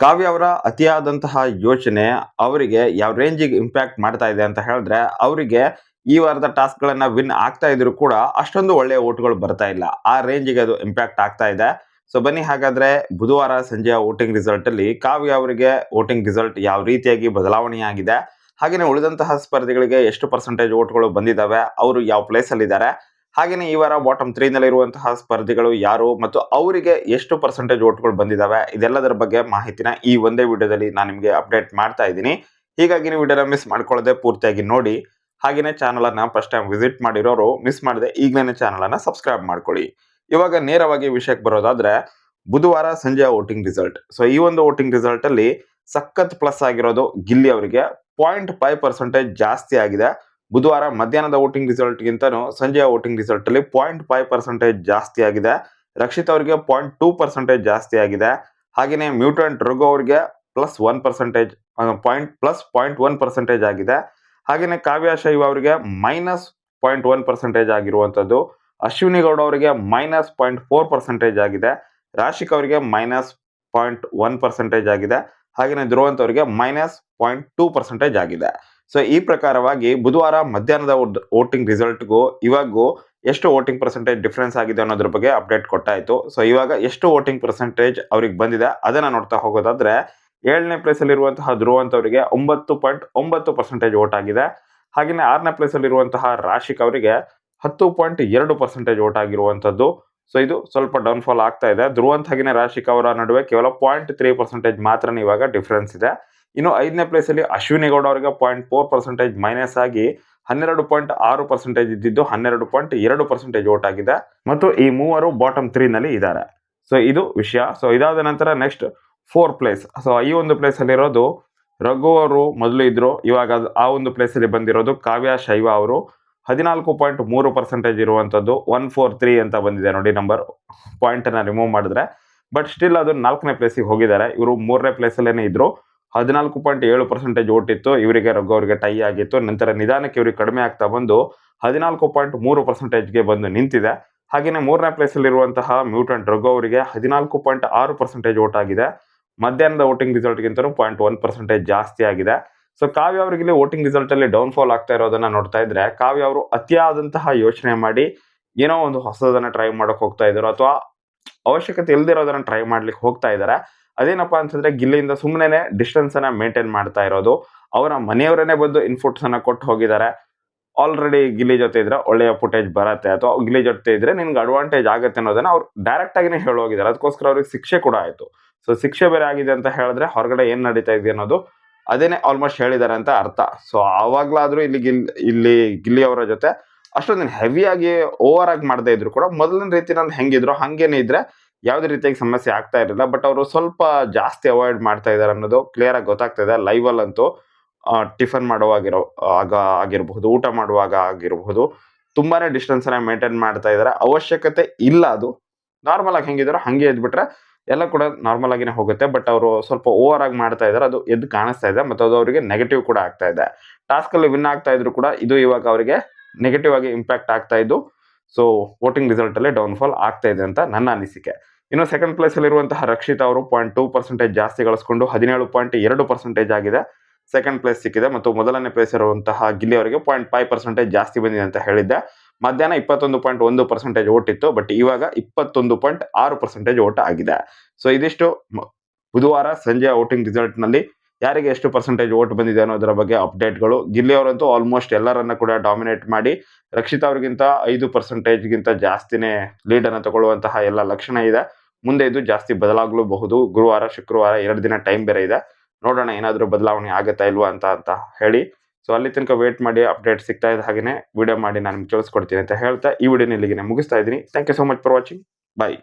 ಕಾವ್ಯ ಅವರ ಅತಿಯಾದಂತಹ ಯೋಚನೆ ಅವರಿಗೆ ಯಾವ ರೇಂಜಿಗೆ ಇಂಪ್ಯಾಕ್ಟ್ ಮಾಡ್ತಾ ಇದೆ ಅಂತ ಹೇಳಿದ್ರೆ, ಅವರಿಗೆ ಈ ವಾರದ ಟಾಸ್ಕ್‌ಗಳನ್ನ ವಿನ್ ಆಗ್ತಾ ಇದ್ರು ಕೂಡ ಅಷ್ಟೊಂದು ಒಳ್ಳೆಯ ವೋಟ್‌ಗಳು ಬರ್ತಾ ಇಲ್ಲ. ಆ ರೇಂಜಿಗೆ ಅದು ಇಂಪ್ಯಾಕ್ಟ್ ಆಗ್ತಾ ಇದೆ. ಸೊ ಬನ್ನಿ ಹಾಗಾದ್ರೆ ಬುಧವಾರ ಸಂಜೆಯ ವೋಟಿಂಗ್ ರಿಸಲ್ಟ್ ಅಲ್ಲಿ ಕಾವ್ಯ ಅವರಿಗೆ ವೋಟಿಂಗ್ ರಿಸಲ್ಟ್ ಯಾವ ರೀತಿಯಾಗಿ ಬದಲಾವಣೆಯಾಗಿದೆ, ಹಾಗೇನೆ ಉಳಿದಂತಹ ಸ್ಪರ್ಧಿಗಳಿಗೆ ಎಷ್ಟು ಪರ್ಸೆಂಟೇಜ್ ವೋಟ್‌ಗಳು ಬಂದಿದ್ದಾವೆ, ಅವರು ಯಾವ ಪ್ಲೇಸ್ ಅಲ್ಲಿ ಇದ್ದಾರೆ, ಹಾಗೇನೆ ಈ ವಾರ ಬಾಟಮ್ 3 ನಲ್ಲಿರುವಂತಹ ಸ್ಪರ್ಧಿಗಳು ಯಾರು ಮತ್ತು ಅವರಿಗೆ ಎಷ್ಟು ಪರ್ಸೆಂಟೇಜ್ ವೋಟ್‌ಗಳು ಬಂದಿದ್ದಾವೆ, ಇದೆಲ್ಲದರ ಬಗ್ಗೆ ಮಾಹಿತಿನ ಈ ಒಂದೇ ವಿಡಿಯೋದಲ್ಲಿ ನಾನು ನಿಮಗೆ ಅಪ್ಡೇಟ್ ಮಾಡ್ತಾ ಇದ್ದೀನಿ. ಹೀಗಾಗಿ ನೀವು ವಿಡಿಯೋನ ಮಿಸ್ ಮಾಡ್ಕೊಳ್ಳದೆ ಪೂರ್ತಿಯಾಗಿ ನೋಡಿ. ಹಾಗೇನೆ ಚಾನಲ್ ಅನ್ನ ಫಸ್ಟ್ ಟೈಮ್ ವಿಸಿಟ್ ಮಾಡಿರೋರು ಮಿಸ್ ಮಾಡದೆ ಈಗಲೇ ಚಾನಲ್ ಅನ್ನ ಸಬ್ಸ್ಕ್ರೈಬ್ ಮಾಡ್ಕೊಳ್ಳಿ. ಇವಾಗ ನೇರವಾಗಿ ವಿಷಯಕ್ಕೆ ಬರೋದಾದ್ರೆ, ಬುಧವಾರ ಸಂಜೆಯ ವೋಟಿಂಗ್ ರಿಸಲ್ಟ್. ಸೊ ಈ ಒಂದು ವೋಟಿಂಗ್ ರಿಸಲ್ಟ್ ಅಲ್ಲಿ ಸಖತ್ ಪ್ಲಸ್ ಆಗಿರೋದು ಗಿಲ್ಲಿ ಅವರಿಗೆ 0.5% ಜಾಸ್ತಿ ಆಗಿದೆ. ಬುಧವಾರ ಮಧ್ಯಾಹ್ನದ ವೋಟಿಂಗ್ ರಿಸಲ್ಟ್ ಗಿಂತನೂ ಸಂಜೆಯ ವೋಟಿಂಗ್ ರಿಸಲ್ಟ್ ಅಲ್ಲಿ 0.5% ಜಾಸ್ತಿ ಆಗಿದೆ. ರಕ್ಷಿತ್ ಅವರಿಗೆ 0.2% ಜಾಸ್ತಿ ಆಗಿದೆ. ಹಾಗೇನೆ ಮ್ಯೂಟೆಂಟ್ ರಘು ಅವರಿಗೆ +1% +0.1% ಆಗಿದೆ. ಹಾಗೇನೆ ಕಾವ್ಯ ಶೈವ ಅವರಿಗೆ -0.1% ಆಗಿರುವಂತದ್ದು. ಅಶ್ವಿನಿ ಗೌಡ ಅವರಿಗೆ -0.4% ಆಗಿದೆ. ರಾಶಿಕ್ ಅವರಿಗೆ -0.1% ಆಗಿದೆ. ಹಾಗೇನೆ ಧ್ರುವಂತ್ ಅವರಿಗೆ -0.2% ಆಗಿದೆ. ಸೊ ಈ ಪ್ರಕಾರವಾಗಿ ಬುಧವಾರ ಮಧ್ಯಾಹ್ನದ ವೋಟಿಂಗ್ ರಿಸಲ್ಟ್ಗೂ ಇವಾಗೂ ಎಷ್ಟು ವೋಟಿಂಗ್ ಪರ್ಸೆಂಟೇಜ್ ಡಿಫರೆನ್ಸ್ ಆಗಿದೆ ಅನ್ನೋದ್ರ ಬಗ್ಗೆ ಅಪ್ಡೇಟ್ ಕೊಟ್ಟಾಯ್ತು. ಸೊ ಇವಾಗ ಎಷ್ಟು ವೋಟಿಂಗ್ ಪರ್ಸೆಂಟೇಜ್ ಅವ್ರಿಗೆ ಬಂದಿದೆ ಅದನ್ನ ನೋಡ್ತಾ ಹೋಗೋದಾದ್ರೆ, 7ನೇ ಪ್ಲೇಸ್ ಅಲ್ಲಿರುವಂತಹ ಧ್ರುವಂತ್ ಅವರಿಗೆ 9.9% ವೋಟ್ ಆಗಿದೆ. ಹಾಗೆಯೇ 6ನೇ ಪ್ಲೇಸ್ ಅಲ್ಲಿರುವಂತಹ ರಾಶಿಕ್ ಅವರಿಗೆ 10.2% ವೋಟ್ ಆಗಿರುವಂತದ್ದು. ಸೊ ಇದು ಸ್ವಲ್ಪ ಡೌನ್ಫಾಲ್ ಆಗ್ತಾ ಇದೆ. ಧ್ರುವಂತ್ ಹಾಗೆಯೇ ರಾಶಿಕ್ ಅವರ ನಡುವೆ ಕೇವಲ 0.3% ಮಾತ್ರ ಇವಾಗ ಡಿಫರೆನ್ಸ್ ಇದೆ. ಇನ್ನು 5ನೇ ಪ್ಲೇಸ್ ಅಲ್ಲಿ ಅಶ್ವಿನಿ ಗೌಡ ಅವರಿಗೆ 0.4% ಮೈನಸ್ ಆಗಿ 12.6% ಇದ್ದಿದ್ದು 12.2% ವೋಟ್ ಆಗಿದೆ. ಮತ್ತು ಈ ಮೂವರು ಬಾಟಮ್ 3 ನಲ್ಲಿ ಇದ್ದಾರೆ. ಸೊ ಇದು ವಿಷಯ. ಸೊ ಇದಾದ ನಂತರ ನೆಕ್ಸ್ಟ್ 4th ಪ್ಲೇಸ್. ಸೊ ಈ ಒಂದು ಪ್ಲೇಸ್ ಅಲ್ಲಿ ಇರೋದು ರಘು ಅವರು ಮೊದಲು ಇದ್ರು. ಇವಾಗ ಆ ಒಂದು ಪ್ಲೇಸ್ ಅಲ್ಲಿ ಬಂದಿರೋದು ಕಾವ್ಯ ಶೈವ ಅವರು. 14.3% ಇರುವಂತದ್ದು 143 ಅಂತ ಬಂದಿದೆ ನೋಡಿ ನಂಬರ್, ಪಾಯಿಂಟ್ ಅನ್ನ ರಿಮೂವ್ ಮಾಡಿದ್ರೆ. ಬಟ್ ಸ್ಟಿಲ್ ಅದು 4ನೇ ಪ್ಲೇಸಿಗೆ ಹೋಗಿದ್ದಾರೆ. ಇವರು 3ನೇ ಪ್ಲೇಸ್ ಅಲ್ಲೇನೆ ಇದ್ರು. 14.7% ವೋಟ್ ಇತ್ತು ಇವರಿಗೆ, ರಘು ಅವರಿಗೆ ಟೈ ಆಗಿತ್ತು. ನಂತರ ನಿಧಾನಕ್ಕೆ ಇವರಿಗೆ ಕಡಿಮೆ ಆಗ್ತಾ ಬಂದು 14.3%ಗೆ ಬಂದು ನಿಂತಿದೆ. ಹಾಗೇನೆ 3ನೇ ಪ್ಲೇಸ್ ಅಲ್ಲಿರುವಂತಹ ಮ್ಯೂಟೆಂಟ್ ರಘು ಅವರಿಗೆ 14.6% ವೋಟ್ ಆಗಿದೆ. ಮಧ್ಯಾಹ್ನದ ವೋಟಿಂಗ್ ರಿಸಲ್ಟ್ ಗಿಂತನೂ 0.1% ಜಾಸ್ತಿ ಆಗಿದೆ. ಸೊ ಕಾವ್ಯ ಅವರಿಗೆ ಇಲ್ಲಿ ವೋಟಿಂಗ್ ರಿಸಲ್ಟ್ ಅಲ್ಲಿ ಡೌನ್ಫಾಲ್ ಆಗ್ತಾ ಇರೋದನ್ನ ನೋಡ್ತಾ ಇದ್ರೆ, ಕಾವ್ಯ ಅವರು ಅತಿಯಾದಂತಹ ಯೋಚನೆ ಮಾಡಿ ಏನೋ ಒಂದು ಹೊಸದನ್ನ ಟ್ರೈ ಮಾಡಕ್ ಹೋಗ್ತಾ ಇದ್ರು, ಅಥವಾ ಅವಶ್ಯಕತೆ ಇಲ್ದಿರೋದನ್ನ ಟ್ರೈ ಮಾಡ್ಲಿಕ್ಕೆ ಹೋಗ್ತಾ ಇದ್ದಾರೆ. ಅದೇನಪ್ಪಾ ಅಂತಂದ್ರೆ, ಗಿಲ್ಲಿಯಿಂದ ಸುಮ್ಮನೆ ಡಿಸ್ಟೆನ್ಸ್ ಅನ್ನ ಮೇಂಟೈನ್ ಮಾಡ್ತಾ ಇರೋದು. ಅವರ ಮನೆಯವರನ್ನೇ ಬಂದು ಇನ್ಪುಟ್ಸ್ ಅನ್ನ ಕೊಟ್ಟು ಹೋಗಿದ್ದಾರೆ. ಆಲ್ರೆಡಿ ಗಿಲ್ಲಿ ಜೊತೆ ಇದ್ರೆ ಒಳ್ಳೆಯ ಫುಟೇಜ್ ಬರತ್ತೆ, ಅಥವಾ ಗಿಲ್ಲಿ ಜೊತೆ ಇದ್ರೆ ನಿನ್ಗೆ ಅಡ್ವಾಂಟೇಜ್ ಆಗುತ್ತೆ ಅನ್ನೋದನ್ನ ಅವ್ರು ಡೈರೆಕ್ಟ್ ಆಗಿನೇ ಹೇಳೋಗಿದ್ದಾರೆ. ಅದಕ್ಕೋಸ್ಕರ ಅವ್ರಿಗೆ ಶಿಕ್ಷೆ ಕೂಡ ಆಯ್ತು. ಸೊ ಶಿಕ್ಷೆ ಬೇರೆ ಆಗಿದೆ ಅಂತ ಹೇಳಿದ್ರೆ ಹೊರಗಡೆ ಏನ್ ನಡೀತಾ ಇದೆ ಅನ್ನೋದು ಅದೇನೆ ಆಲ್ಮೋಸ್ಟ್ ಹೇಳಿದ್ದಾರೆ ಅಂತ ಅರ್ಥ. ಸೊ ಆವಾಗ್ಲಾದ್ರೂ ಇಲ್ಲಿ ಗಿಲ್ಲಿ ಅವರ ಜೊತೆ ಅಷ್ಟೊಂದು ಹೆವಿಯಾಗಿ ಓವರ್ ಆಗಿ ಮಾಡದೇ ಇದ್ರು ಕೂಡ ಮೊದಲಿನ ರೀತಿ ನಾನು ಹೆಂಗಿದ್ರು ಹಂಗೇನೆ ಇದ್ರೆ ಯಾವುದೇ ರೀತಿಯಾಗಿ ಸಮಸ್ಯೆ ಆಗ್ತಾ ಇರಲಿಲ್ಲ. ಬಟ್ ಅವರು ಸ್ವಲ್ಪ ಜಾಸ್ತಿ ಅವಾಯ್ಡ್ ಮಾಡ್ತಾ ಇದ್ದಾರೆ ಅನ್ನೋದು ಕ್ಲಿಯರ್ ಆಗಿ ಗೊತ್ತಾಗ್ತಾ ಇದೆ. ಲೈವ್ ಅಲ್ಲಂತೂ ಟಿಫನ್ ಆಗಿರಬಹುದು, ಊಟ ಮಾಡುವಾಗ ಆಗಿರಬಹುದು, ತುಂಬಾನೇ ಡಿಸ್ಟೆನ್ಸ್ ಅನ್ನ ಮೇಂಟೈನ್ ಮಾಡ್ತಾ ಇದ್ದಾರೆ. ಅವಶ್ಯಕತೆ ಇಲ್ಲ, ಅದು ನಾರ್ಮಲ್ ಆಗಿ ಹೆಂಗಿದ್ರು ಹಂಗೆ ಎದ್ಬಿಟ್ರೆ ಎಲ್ಲ ಕೂಡ ನಾರ್ಮಲ್ ಆಗಿನೇ ಹೋಗುತ್ತೆ. ಬಟ್ ಅವರು ಸ್ವಲ್ಪ ಓವರ್ ಆಗಿ ಮಾಡ್ತಾ ಇದ್ದಾರೆ, ಅದು ಎದ್ದು ಕಾಣಿಸ್ತಾ ಇದೆ. ಮತ್ತು ಅದು ಅವರಿಗೆ ನೆಗೆಟಿವ್ ಕೂಡ ಆಗ್ತಾ ಇದೆ. ಟಾಸ್ಕ್ ಅಲ್ಲಿ ವಿನ್ ಆಗ್ತಾ ಇದ್ರು ಕೂಡ ಇದು ಇವಾಗ ಅವರಿಗೆ ನೆಗೆಟಿವ್ ಆಗಿ ಇಂಪ್ಯಾಕ್ಟ್ ಆಗ್ತಾ ಇದ್ದು, ಸೊ ವೋಟಿಂಗ್ ರಿಸಲ್ಟ್ ಅಲ್ಲಿ ಡೌನ್ಫಾಲ್ ಆಗ್ತಾ ಇದೆ ಅಂತ ನನ್ನ ಅನಿಸಿಕೆ. ಇನ್ನು ಸೆಕೆಂಡ್ ಪ್ಲೇಸ್ ಅಲ್ಲಿರುವಂತಹ ರಕ್ಷಿತ್ ಅವರು 0.2% ಜಾಸ್ತಿ ಗಳಿಸಿಕೊಂಡು 17.2% ಆಗಿದೆ ಸೆಕೆಂಡ್ ಪ್ಲೇಸ್ ಸಿಕ್ಕಿದೆ. ಮತ್ತು ಮೊದಲನೇ ಪ್ಲೇಸ್ ಇರುವಂತಹ ಗಿಲ್ಲಿ ಅವರಿಗೆ 0.5% ಜಾಸ್ತಿ ಬಂದಿದೆ ಅಂತ ಹೇಳಿದ್ದೆ. ಮಧ್ಯಾಹ್ನ 21.1% ವೋಟ್ ಇತ್ತು, ಬಟ್ ಇವಾಗ 21.6% ವೋಟ್ ಆಗಿದೆ. ಸೊ ಇದಿಷ್ಟು ಬುಧವಾರ ಸಂಜೆಯ ವೋಟಿಂಗ್ ರಿಸಲ್ಟ್ ನಲ್ಲಿ ಯಾರಿಗೆ ಎಷ್ಟು ಪರ್ಸೆಂಟೇಜ್ ವೋಟ್ ಬಂದಿದೆ ಅನ್ನೋದರ ಬಗ್ಗೆ ಅಪ್ಡೇಟ್ಗಳು. ಗಿಲ್ಲಿ ಅವರಂತೂ ಆಲ್ಮೋಸ್ಟ್ ಎಲ್ಲರನ್ನ ಕೂಡ ಡಾಮಿನೇಟ್ ಮಾಡಿ ರಕ್ಷಿತ್ ಅವರಿಗಿಂತ 5% ಜಾಸ್ತಿನೇ ಲೀಡ್ ಅನ್ನು ತಗೊಳ್ಳುವಂತಹ ಎಲ್ಲ ಲಕ್ಷಣ ಇದೆ. ಮುಂದೆ ಇದು ಜಾಸ್ತಿ ಬದಲಾಗಲೂಬಹುದು. ಗುರುವಾರ ಶುಕ್ರವಾರ 2 ದಿನ ಟೈಮ್ ಬೇರೆ ಇದೆ. ನೋಡೋಣ ಏನಾದರೂ ಬದಲಾವಣೆ ಆಗುತ್ತಾ ಇಲ್ವಾ ಅಂತ ಹೇಳಿ. ಸೊ ಅಲ್ಲಿ ತನಕ ವೇಟ್ ಮಾಡಿ, ಅಪ್ಡೇಟ್ ಸಿಗ್ತಾ ಇದೆ ಹಾಗೇನೆ ವಿಡಿಯೋ ಮಾಡಿ ನಾನು ನಿಮ್ಗೆ ತಿಳಿಸ್ಕೊಡ್ತೀನಿ ಅಂತ ಹೇಳ್ತಾ ಈ ವಿಡಿಯೋನ ಇಲ್ಲಿಗೆ ಮುಗಿಸ್ತಾ ಇದ್ದೀನಿ. Thank you so much for watching. Bye.